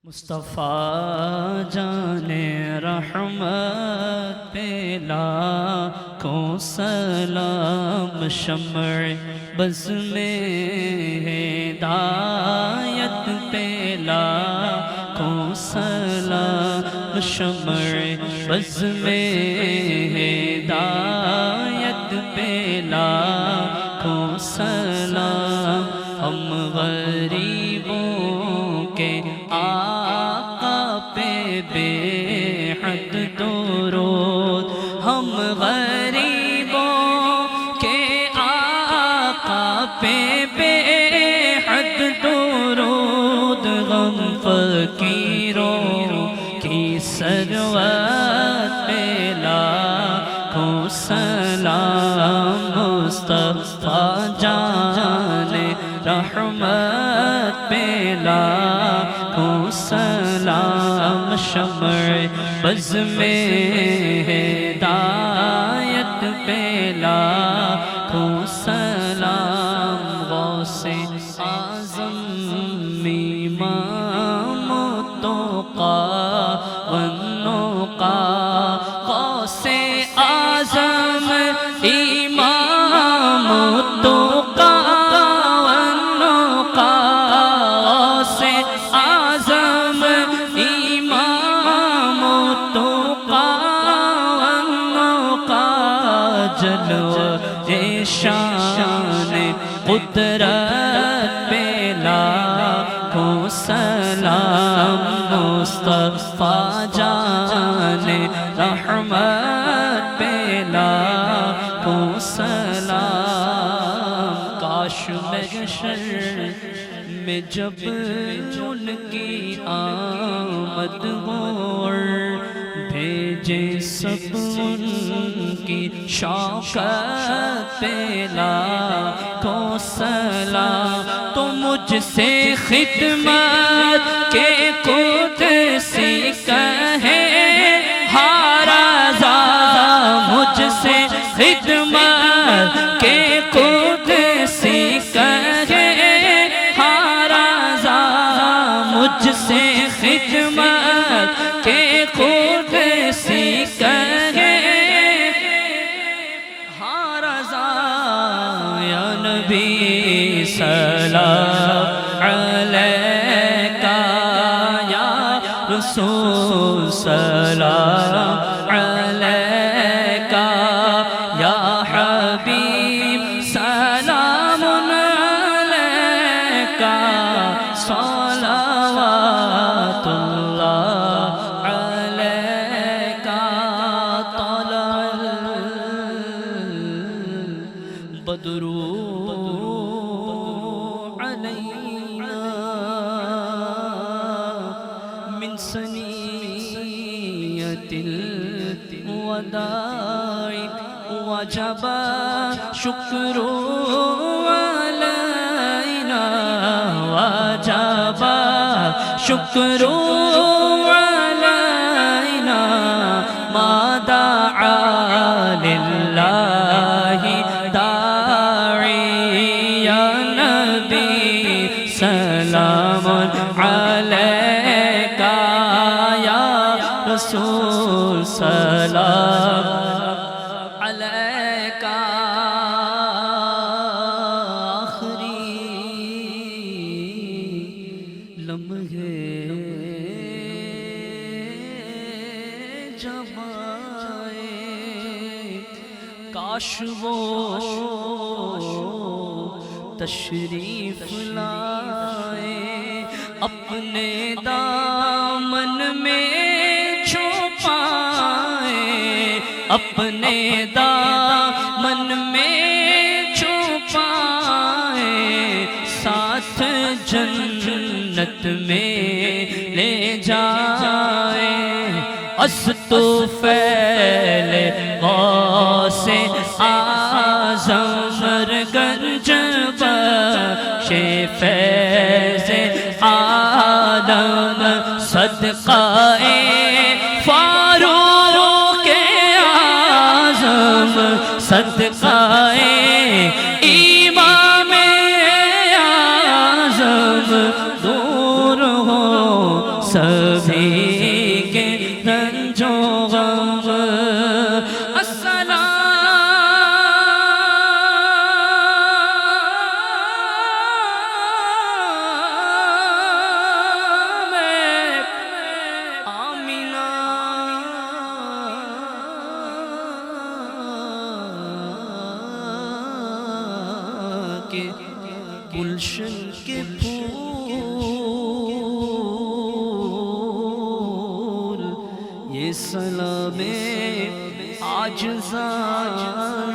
مصطفیٰ جان رحمت پہ لاکھوں سلام، شمع بز میں ہدایت پہ لاکھوں سلام، شمع بز میں ہدایت پہ لاکھوں سلام۔ ہم غریبوں کے آقا پہ بے حد درود، ہم غریبوں کے آقا پہ بے حد درود، غم فقیروں کی ثروت پہ لاکھوں سلام۔ مصطفیٰ جان رحمت پہ لاکھوں سلام، شمع بز میں ہدایت پہ لاکھوں سلام۔ غوث اعظم امام التقیٰ والنقیٰ، غوث اعظم امام التقیٰ شان قدرت پہ لاکھوں سلام۔ مصطفیٰ جان رحمت پہ لاکھوں سلام۔ کاش محشر میں جب ان کی آمد ہو، بھیجے سب ان کی شوقت پہ لاکھوں سلام۔ تو مجھ سے خدمت کے قدسی کہے ہارضا، مجھ سے خدمت کے قدسی کہے ہارضا، مجھ سے خدمت کے قدسی کہے ہارضا۔ یا نبی سلام علیکہ، یا رسول سلام علیکہ، یا حبیب سلام علیکہ، صلوات اللہ علیکہ۔ طلع البدر علینا من ثنیۃ الوداع، وجب شکر علینا، وجب شکر علینا، ما دعا للہ داعی۔ یا نبی سلام علیکہ، یا رسول سلام علیکہ۔ آخری لمحے جب آئے، کاش وہ تشریف لائے، اپنے دامن میں چھپائے، اپنے دامن میں چھپائے، ساتھ جنت میں لے جائے۔ استوفیل غوث اعظم گنج بخش فیض عالم، صدقہ فاروق اعظم، صدقہ امام اعظم، دور ہو سبھی کے رنج و غم گلشن کے پھول یہ سلام عاجزاں